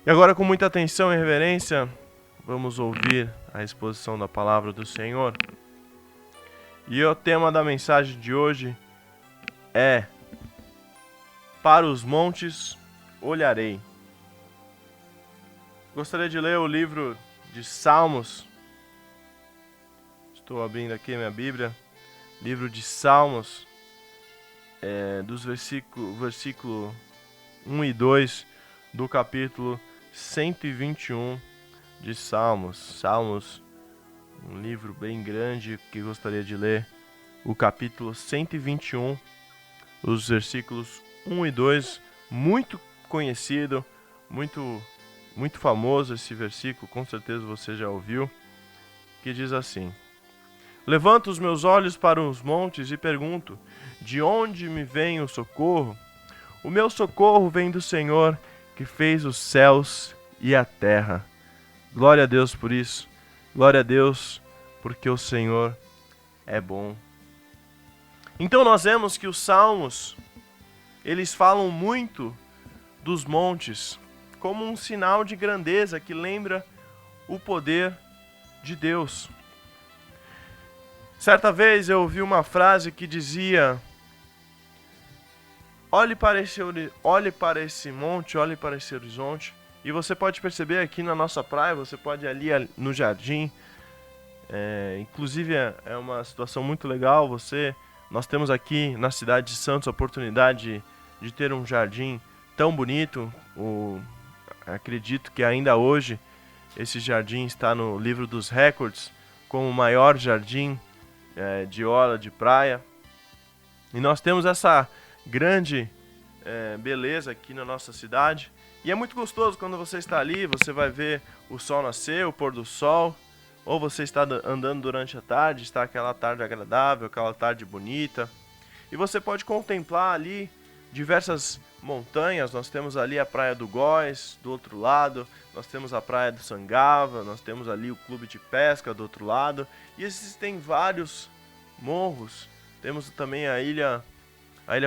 E agora, com muita atenção e reverência, vamos ouvir a exposição da palavra do Senhor. E o tema da mensagem de hoje é: Para os montes olharei. Gostaria de ler o livro de Salmos. Estou abrindo aqui minha Bíblia. Livro de Salmos, dos versículo 1 e 2 do capítulo 121 de Salmos. Salmos, um livro bem grande que gostaria de ler. O capítulo 121, os versículos 1 e 2, muito conhecido, muito famoso esse versículo, com certeza você já ouviu, que diz assim: Levanto os meus olhos para os montes e pergunto, de onde me vem o socorro? O meu socorro vem do Senhor, que fez os céus e a terra. Glória a Deus por isso. Glória a Deus, porque o Senhor é bom. Então nós vemos que os salmos, eles falam muito dos montes, como um sinal de grandeza que lembra o poder de Deus. Certa vez eu ouvi uma frase que dizia: olhe para esse monte, olhe para esse horizonte. E você pode perceber aqui na nossa praia, você pode ir ali no jardim. Inclusive é uma situação muito legal. Nós temos aqui na cidade de Santos a oportunidade de ter um jardim tão bonito. Acredito que ainda hoje esse jardim está no livro dos recordes como o maior jardim de orla de praia. E nós temos essa grande beleza aqui na nossa cidade. E é muito gostoso quando você está ali, você vai ver o sol nascer, o pôr do sol, ou você está andando durante a tarde, está aquela tarde agradável, aquela tarde bonita, e você pode contemplar ali diversas montanhas. Nós temos ali a Praia do Góis, do outro lado, nós temos a Praia do Sangava, nós temos ali o Clube de Pesca do outro lado, e existem vários morros. Temos também a Ilha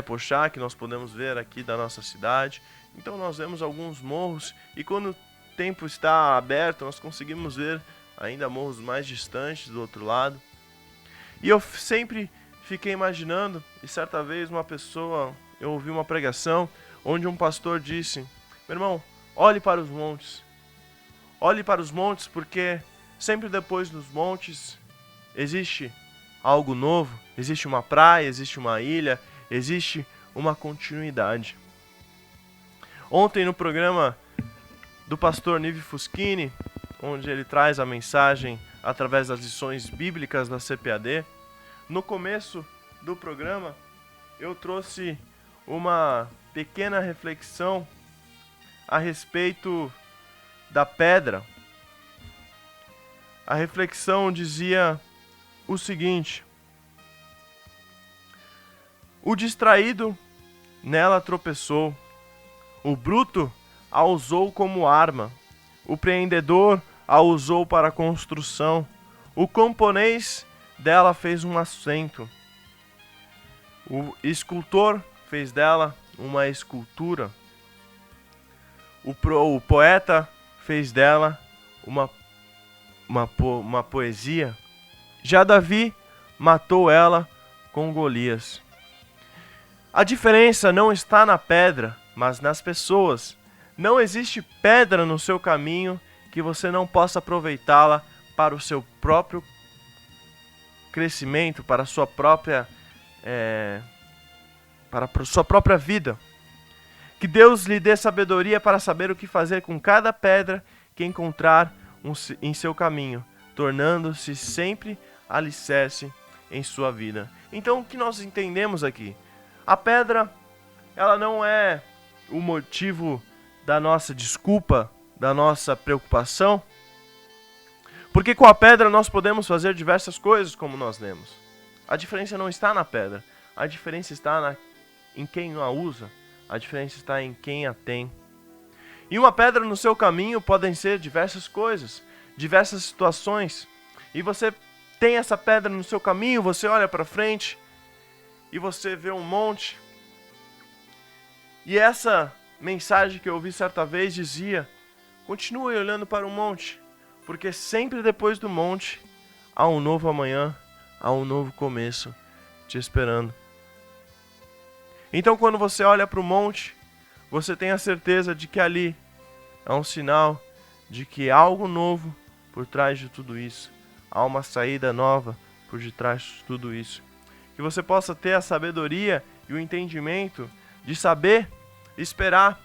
Pochá, que nós podemos ver aqui da nossa cidade. Então nós vemos alguns morros, e quando o tempo está aberto, nós conseguimos ver ainda morros mais distantes do outro lado. E eu sempre fiquei imaginando, e certa vez eu ouvi uma pregação onde um pastor disse: meu irmão, olhe para os montes. Olhe para os montes, porque sempre depois dos montes existe algo novo, existe uma praia, existe uma ilha, existe uma continuidade. Ontem no programa do pastor Nive Fuschini, onde ele traz a mensagem através das lições bíblicas da CPAD, no começo do programa eu trouxe uma pequena reflexão a respeito da pedra. A reflexão dizia o seguinte: o distraído nela tropeçou, o bruto a usou como arma, o preendedor a usou para a construção, o camponês dela fez um assento, o escultor fez dela uma escultura, o poeta fez dela uma poesia. Já Davi matou ela com Golias. A diferença não está na pedra, mas nas pessoas. Não existe pedra no seu caminho que você não possa aproveitá-la para o seu próprio crescimento, para a sua própria vida. Que Deus lhe dê sabedoria para saber o que fazer com cada pedra que encontrar em seu caminho, tornando-se sempre alicerce em sua vida. Então, o que nós entendemos aqui? A pedra, ela não é o motivo da nossa desculpa, da nossa preocupação, porque com a pedra nós podemos fazer diversas coisas, como nós lemos. A diferença não está na pedra, a diferença está em quem a usa, a diferença está em quem a tem. E uma pedra no seu caminho podem ser diversas coisas, diversas situações, e você tem essa pedra no seu caminho, você olha para frente e você vê um monte. E essa mensagem que eu ouvi certa vez dizia Continue olhando para o monte, porque sempre depois do monte há um novo amanhã, há um novo começo te esperando. Então, quando você olha para o monte, você tem a certeza de que ali é um sinal de que há algo novo por trás de tudo isso. Há uma saída nova por detrás de tudo isso. Que você possa ter a sabedoria e o entendimento de saber esperar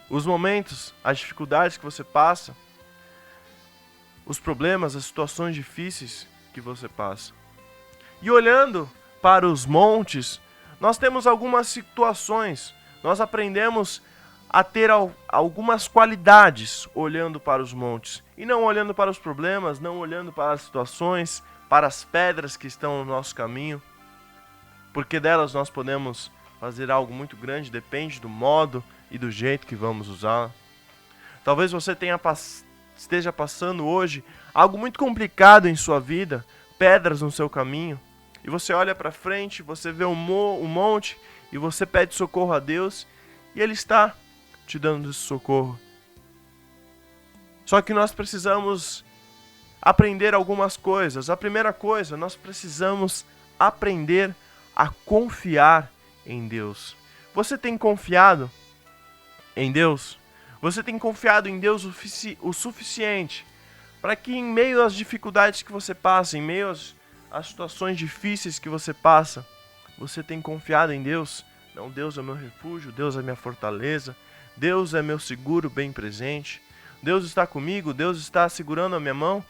os momentos, as dificuldades que você passa, os problemas, as situações difíceis que você passa. E olhando para os montes, nós temos algumas situações, nós aprendemos a ter algumas qualidades olhando para os montes. E não olhando para os problemas, não olhando para as situações, para as pedras que estão no nosso caminho. Porque delas nós podemos fazer algo muito grande, depende do modo e do jeito que vamos usar. Talvez você esteja passando hoje algo muito complicado em sua vida, pedras no seu caminho, e você olha para frente, você vê um monte e você pede socorro a Deus e Ele está te dando esse socorro. Só que nós precisamos aprender algumas coisas. A primeira coisa, nós precisamos aprender a confiar em Deus. Você tem confiado em Deus? Você tem confiado em Deus o suficiente para que em meio às dificuldades que você passa, em meio às situações difíceis que você passa, você tem confiado em Deus? Não, Deus é meu refúgio, Deus é minha fortaleza, Deus é meu seguro bem presente, Deus está comigo, Deus está segurando a minha mão.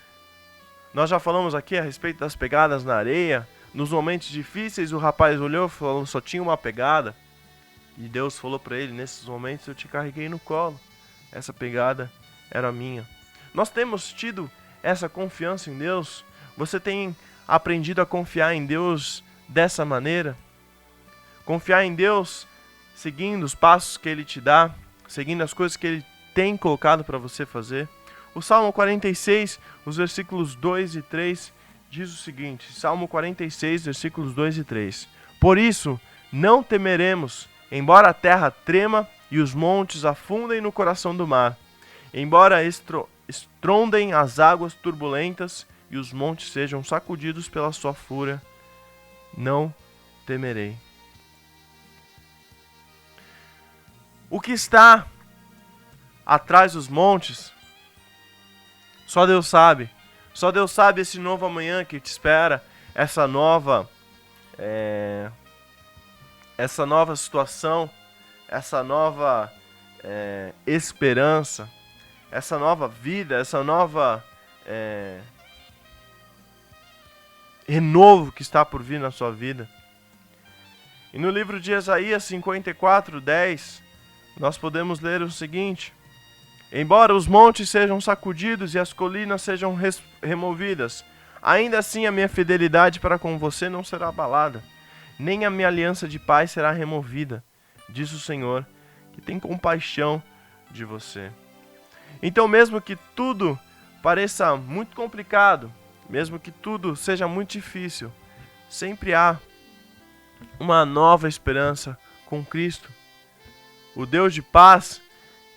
Nós já falamos aqui a respeito das pegadas na areia. Nos momentos difíceis o rapaz olhou e falou, só tinha uma pegada. E Deus falou para ele, nesses momentos eu te carreguei no colo. Essa pegada era minha. Nós temos tido essa confiança em Deus? Você tem aprendido a confiar em Deus dessa maneira? Confiar em Deus seguindo os passos que Ele te dá, seguindo as coisas que Ele tem colocado para você fazer? O Salmo 46, os versículos 2 e 3, diz o seguinte, Salmo 46, versículos 2 e 3. Por isso, não temeremos, embora a terra trema e os montes afundem no coração do mar, embora estrondem as águas turbulentas e os montes sejam sacudidos pela sua fúria, não temerei. O que está atrás dos montes, só Deus sabe. Só Deus sabe esse novo amanhã que te espera, essa nova situação, essa nova esperança, essa nova vida, essa nova renovo que está por vir na sua vida. E no livro de Isaías 54:10, nós podemos ler o seguinte: embora os montes sejam sacudidos e as colinas sejam removidas, ainda assim a minha fidelidade para com você não será abalada, nem a minha aliança de paz será removida, diz o Senhor, que tem compaixão de você. Então, mesmo que tudo pareça muito complicado, mesmo que tudo seja muito difícil, sempre há uma nova esperança com Cristo. O Deus de paz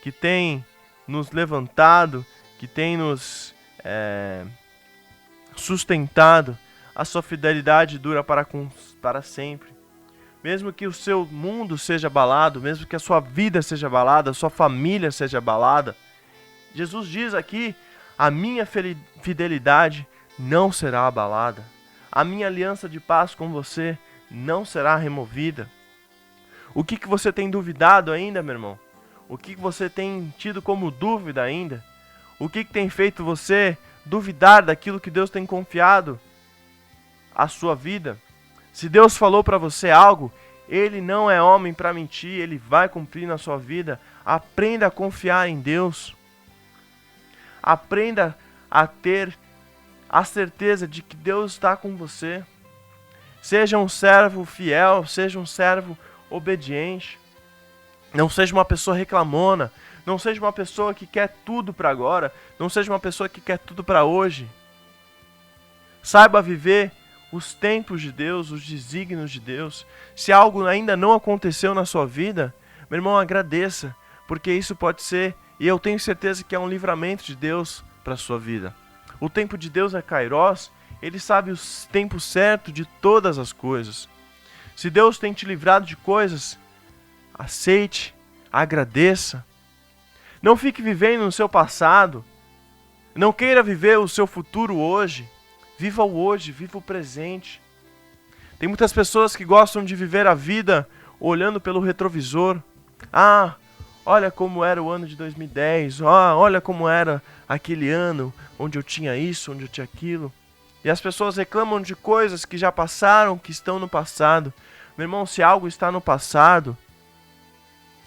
que tem nos levantado, que tem nos sustentado, a sua fidelidade dura para sempre. Mesmo que o seu mundo seja abalado, mesmo que a sua vida seja abalada, a sua família seja abalada, Jesus diz aqui, a minha fidelidade não será abalada. A minha aliança de paz com você não será removida. O que você tem duvidado ainda, meu irmão? O que você tem tido como dúvida ainda? O que tem feito você duvidar daquilo que Deus tem confiado à sua vida? Se Deus falou para você algo, Ele não é homem para mentir, Ele vai cumprir na sua vida. Aprenda a confiar em Deus. Aprenda a ter a certeza de que Deus está com você. Seja um servo fiel, seja um servo obediente. Não seja uma pessoa reclamona. Não seja uma pessoa que quer tudo para agora. Não seja uma pessoa que quer tudo para hoje. Saiba viver os tempos de Deus, os desígnios de Deus. Se algo ainda não aconteceu na sua vida, meu irmão, agradeça, porque isso pode ser E eu tenho certeza que é um livramento de Deus para a sua vida. O tempo de Deus é Kairos, Ele sabe o tempo certo de todas as coisas. Se Deus tem te livrado de coisas, aceite, agradeça. Não fique vivendo no seu passado. Não queira viver o seu futuro hoje. Viva o hoje, viva o presente. Tem muitas pessoas que gostam de viver a vida olhando pelo retrovisor. Ah, olha como era o ano de 2010. Olha como era aquele ano onde eu tinha isso, onde eu tinha aquilo. E as pessoas reclamam de coisas que já passaram, que estão no passado. Meu irmão, se algo está no passado,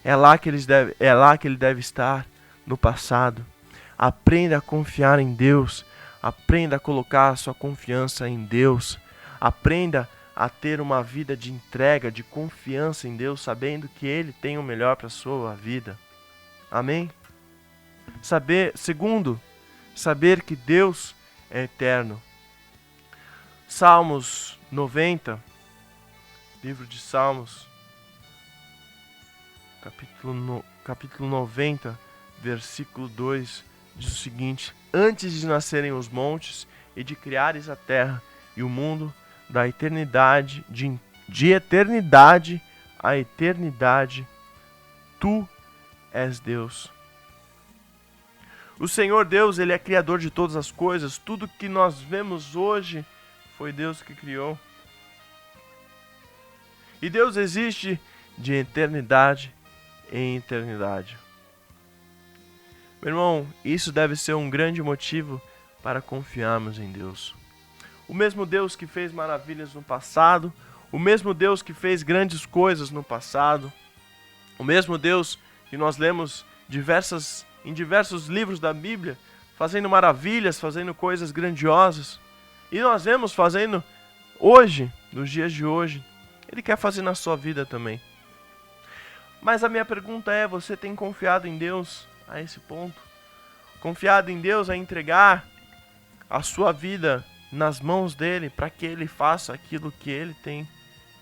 é lá que ele deve estar, no passado. Aprenda a confiar em Deus. Aprenda a colocar a sua confiança em Deus. Aprenda a ter uma vida de entrega, de confiança em Deus, sabendo que Ele tem o melhor para a sua vida. Amém? Segundo, saber que Deus é eterno. Salmos 90, livro de Salmos, capítulo 90, versículo 2, diz o seguinte: antes de nascerem os montes e de criares a terra e o mundo, da eternidade, de eternidade a eternidade, Tu és Deus. O Senhor Deus, Ele é criador de todas as coisas. Tudo que nós vemos hoje foi Deus que criou. E Deus existe de eternidade em eternidade. Meu irmão, isso deve ser um grande motivo para confiarmos em Deus. O mesmo Deus que fez maravilhas no passado, o mesmo Deus que fez grandes coisas no passado, o mesmo Deus que nós lemos em diversos livros da Bíblia, fazendo maravilhas, fazendo coisas grandiosas, e nós vemos fazendo hoje, nos dias de hoje, Ele quer fazer na sua vida também. Mas a minha pergunta é, você tem confiado em Deus a esse ponto? Confiado em Deus a entregar a sua vida nas mãos dEle, para que Ele faça aquilo que Ele tem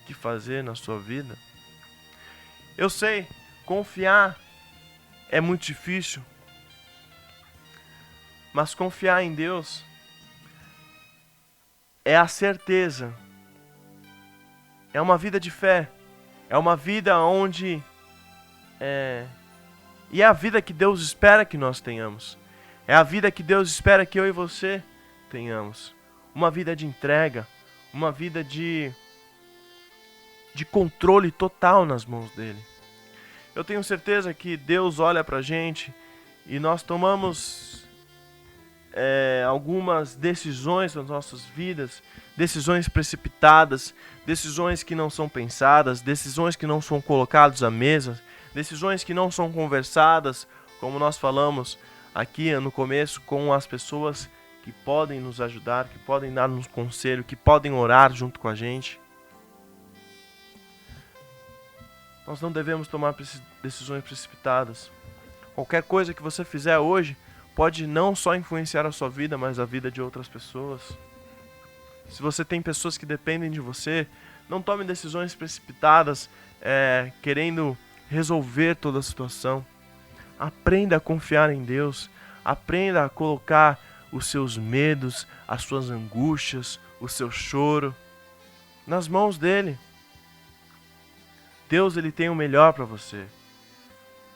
que fazer na sua vida? Eu sei, confiar é muito difícil, mas confiar em Deus é a certeza, é uma vida de fé, é uma vida onde e é a vida que Deus espera que nós tenhamos, é a vida que Deus espera que eu e você tenhamos, uma vida de entrega, uma vida de controle total nas mãos dEle. Eu tenho certeza que Deus olha pra gente e nós tomamos algumas decisões nas nossas vidas, decisões precipitadas, decisões que não são pensadas, decisões que não são colocadas à mesa, decisões que não são conversadas, como nós falamos aqui no começo, com as pessoas que podem nos ajudar, que podem dar-nos conselho, que podem orar junto com a gente. Nós não devemos tomar decisões precipitadas. Qualquer coisa que você fizer hoje pode não só influenciar a sua vida, mas a vida de outras pessoas. Se você tem pessoas que dependem de você, não tome decisões precipitadas, querendo resolver toda a situação. Aprenda a confiar em Deus. Aprenda a colocar os seus medos, as suas angústias, o seu choro nas mãos dEle. Deus, Ele tem o melhor para você.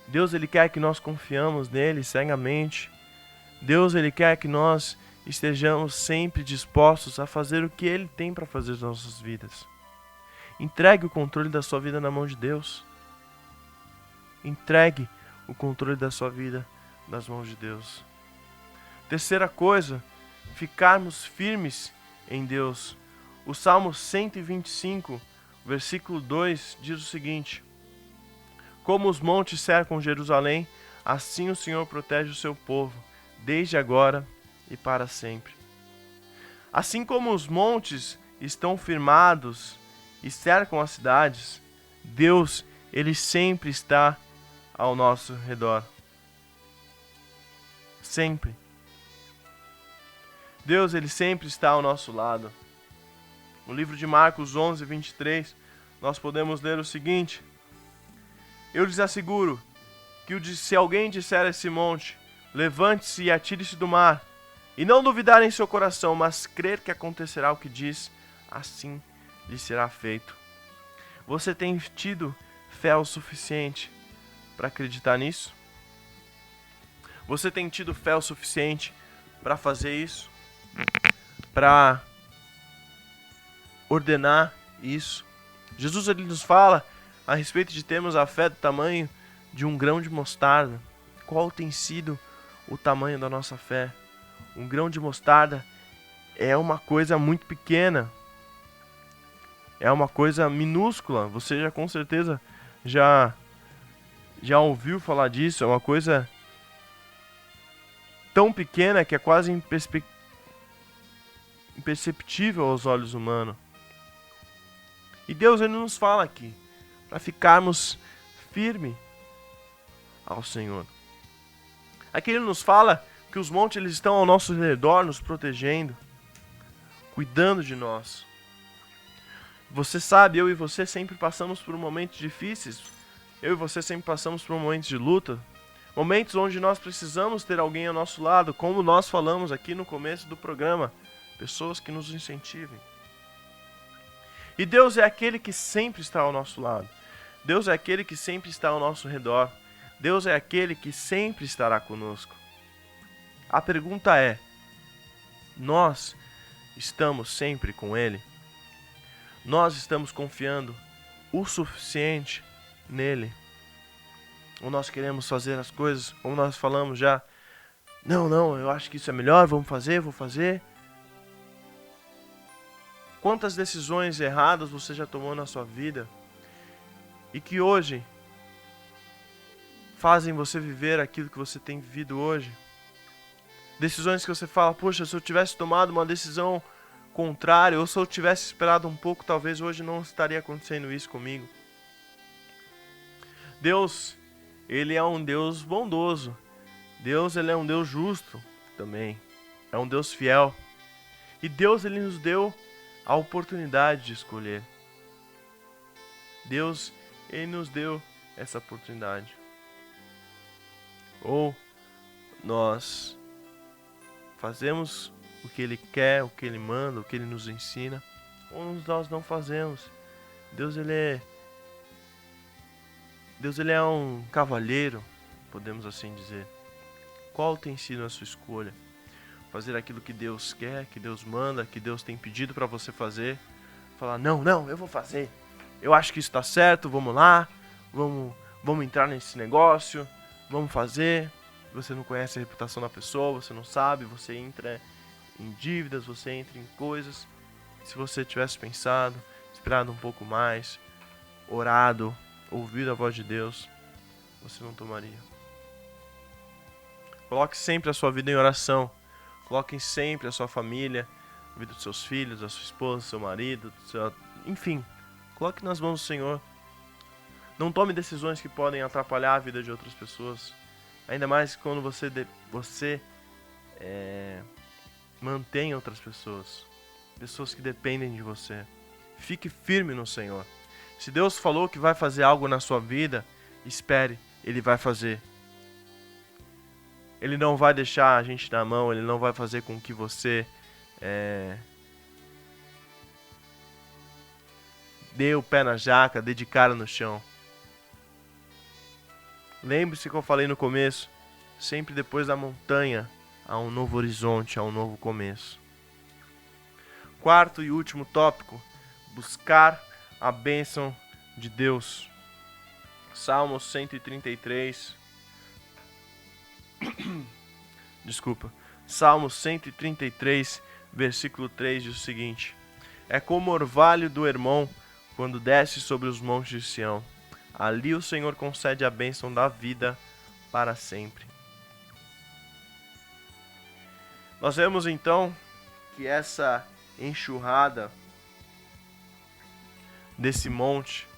Deus, Ele quer que nós confiamos nele cegamente. Deus, Ele quer que nós estejamos sempre dispostos a fazer o que Ele tem para fazer nas nossas vidas. Entregue o controle da sua vida na mão de Deus. Entregue o controle da sua vida nas mãos de Deus. Terceira coisa, ficarmos firmes em Deus. O Salmo 125, versículo 2 diz o seguinte: como os montes cercam Jerusalém, assim o Senhor protege o seu povo, desde agora e para sempre. Assim como os montes estão firmados e cercam as cidades, Deus, Ele sempre está ao nosso redor. Sempre. Deus, Ele sempre está ao nosso lado. No livro de Marcos 11, 23, nós podemos ler o seguinte: eu lhes asseguro se alguém disser a esse monte, levante-se e atire-se do mar, e não duvidar em seu coração, mas crer que acontecerá o que diz, assim lhe será feito. Você tem tido fé o suficiente para acreditar nisso? Você tem tido fé o suficiente para fazer isso? Para ordenar isso? Jesus ele nos fala a respeito de termos a fé do tamanho de um grão de mostarda. Qual tem sido o tamanho da nossa fé? Um grão de mostarda é uma coisa muito pequena. É uma coisa minúscula. Você já com certeza já ouviu falar disso. É uma coisa tão pequena que é quase imperceptível aos olhos humanos. E Deus ele nos fala aqui para ficarmos firmes ao Senhor. Aqui ele nos fala que os montes eles estão ao nosso redor, nos protegendo, cuidando de nós. Você sabe, eu e você sempre passamos por momentos difíceis. Eu e você sempre passamos por momentos de luta. Momentos onde nós precisamos ter alguém ao nosso lado, como nós falamos aqui no começo do programa. Pessoas que nos incentivem. E Deus é aquele que sempre está ao nosso lado. Deus é aquele que sempre está ao nosso redor. Deus é aquele que sempre estará conosco. A pergunta é: nós estamos sempre com Ele? Nós estamos confiando o suficiente nele? Ou nós queremos fazer as coisas como nós falamos já? Não, eu acho que isso é melhor, vou fazer. Quantas decisões erradas você já tomou na sua vida e que hoje fazem você viver aquilo que você tem vivido hoje? Decisões que você fala, poxa, se eu tivesse tomado uma decisão contrária, ou se eu tivesse esperado um pouco, talvez hoje não estaria acontecendo isso comigo. Deus, ele é um Deus bondoso. Deus, ele é um Deus justo também. É um Deus fiel. E Deus, ele nos deu a oportunidade de escolher. Deus, ele nos deu essa oportunidade. Ou nós fazemos o que Ele quer, o que Ele manda, o que Ele nos ensina, ou nós não fazemos. Deus ele é um cavalheiro, podemos assim dizer. Qual tem sido a sua escolha? Fazer aquilo que Deus quer, que Deus manda, que Deus tem pedido para você fazer? Falar, não, eu vou fazer. Eu acho que isso está certo, vamos lá, vamos entrar nesse negócio, vamos fazer. Você não conhece a reputação da pessoa, você não sabe, você entra em dívidas, você entra em coisas. Se você tivesse pensado, esperado um pouco mais, orado, ouvido a voz de Deus, você não tomaria. Coloque sempre a sua vida em oração. Coloque sempre a sua família, a vida dos seus filhos, da sua esposa, do seu marido, enfim. Coloque nas mãos do Senhor. Não tome decisões que podem atrapalhar a vida de outras pessoas. Ainda mais quando você mantém outras pessoas. Pessoas que dependem de você. Fique firme no Senhor. Se Deus falou que vai fazer algo na sua vida, espere, Ele vai fazer. Ele não vai deixar a gente na mão, Ele não vai fazer com que você dê o pé na jaca, dê de cara no chão. Lembre-se que eu falei no começo, sempre depois da montanha há um novo horizonte, há um novo começo. Quarto e último tópico, buscar a bênção de Deus. Salmo 133. Salmo 133, versículo 3 diz o seguinte: é como o orvalho do Hermon quando desce sobre os montes de Sião. Ali o Senhor concede a bênção da vida para sempre. Nós vemos então que essa enxurrada desse monte,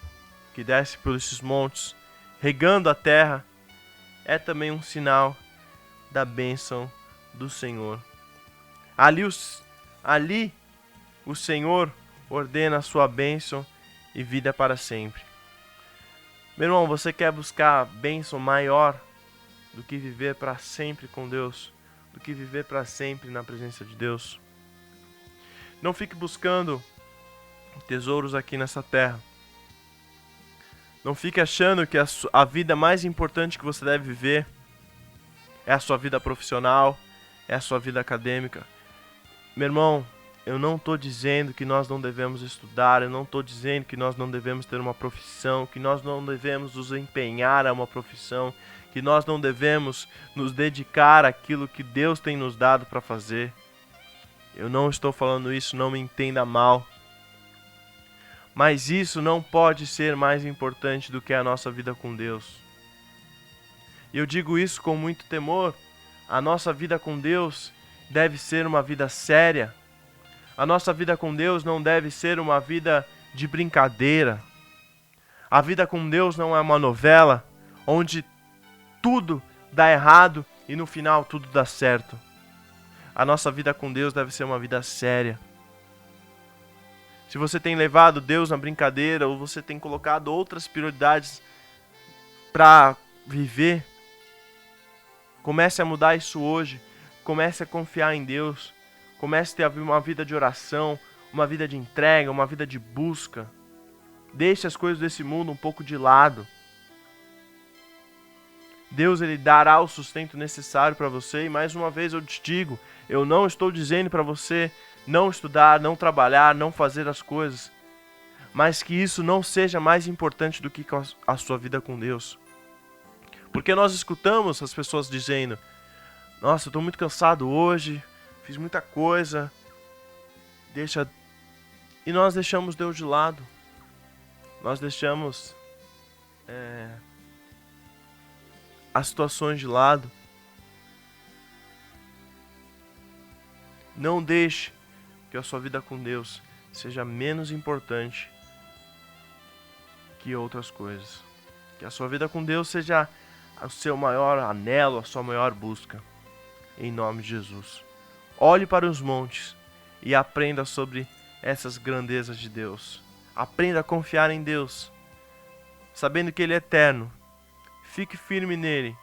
que desce por esses montes, regando a terra, é também um sinal da bênção do Senhor. Ali o Senhor ordena a sua bênção e vida para sempre. Meu irmão, você quer buscar bênção maior do que viver para sempre com Deus, do que viver para sempre na presença de Deus? Não fique buscando tesouros aqui nessa terra. Não fique achando que a vida mais importante que você deve viver é a sua vida profissional, é a sua vida acadêmica. Meu irmão, eu não estou dizendo que nós não devemos estudar, eu não estou dizendo que nós não devemos ter uma profissão, que nós não devemos nos empenhar a uma profissão, que nós não devemos nos dedicar àquilo que Deus tem nos dado para fazer. Eu não estou falando isso, não me entenda mal. Mas isso não pode ser mais importante do que a nossa vida com Deus. E eu digo isso com muito temor. A nossa vida com Deus deve ser uma vida séria. A nossa vida com Deus não deve ser uma vida de brincadeira. A vida com Deus não é uma novela onde tudo dá errado e no final tudo dá certo. A nossa vida com Deus deve ser uma vida séria. Se você tem levado Deus na brincadeira ou você tem colocado outras prioridades para viver, comece a mudar isso hoje. Comece a confiar em Deus. Comece a ter uma vida de oração, uma vida de entrega, uma vida de busca. Deixe as coisas desse mundo um pouco de lado. Deus, Ele dará o sustento necessário para você. E mais uma vez eu te digo, eu não estou dizendo para você não estudar, não trabalhar, não fazer as coisas. Mas que isso não seja mais importante do que a sua vida com Deus. Porque nós escutamos as pessoas dizendo: nossa, eu estou muito cansado hoje, fiz muita coisa. E nós deixamos Deus de lado. Nós deixamos as situações de lado. Não deixe que a sua vida com Deus seja menos importante que outras coisas. Que a sua vida com Deus seja o seu maior anelo, a sua maior busca. Em nome de Jesus. Olhe para os montes e aprenda sobre essas grandezas de Deus. Aprenda a confiar em Deus, sabendo que Ele é eterno. Fique firme nele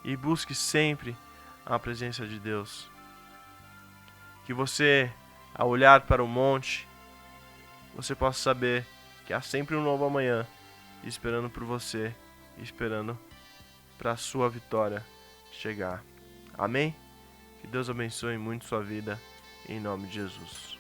e busque sempre a presença de Deus. Que você, ao olhar para o monte, você possa saber que há sempre um novo amanhã esperando por você, esperando para a sua vitória chegar. Amém? Que Deus abençoe muito sua vida, em nome de Jesus.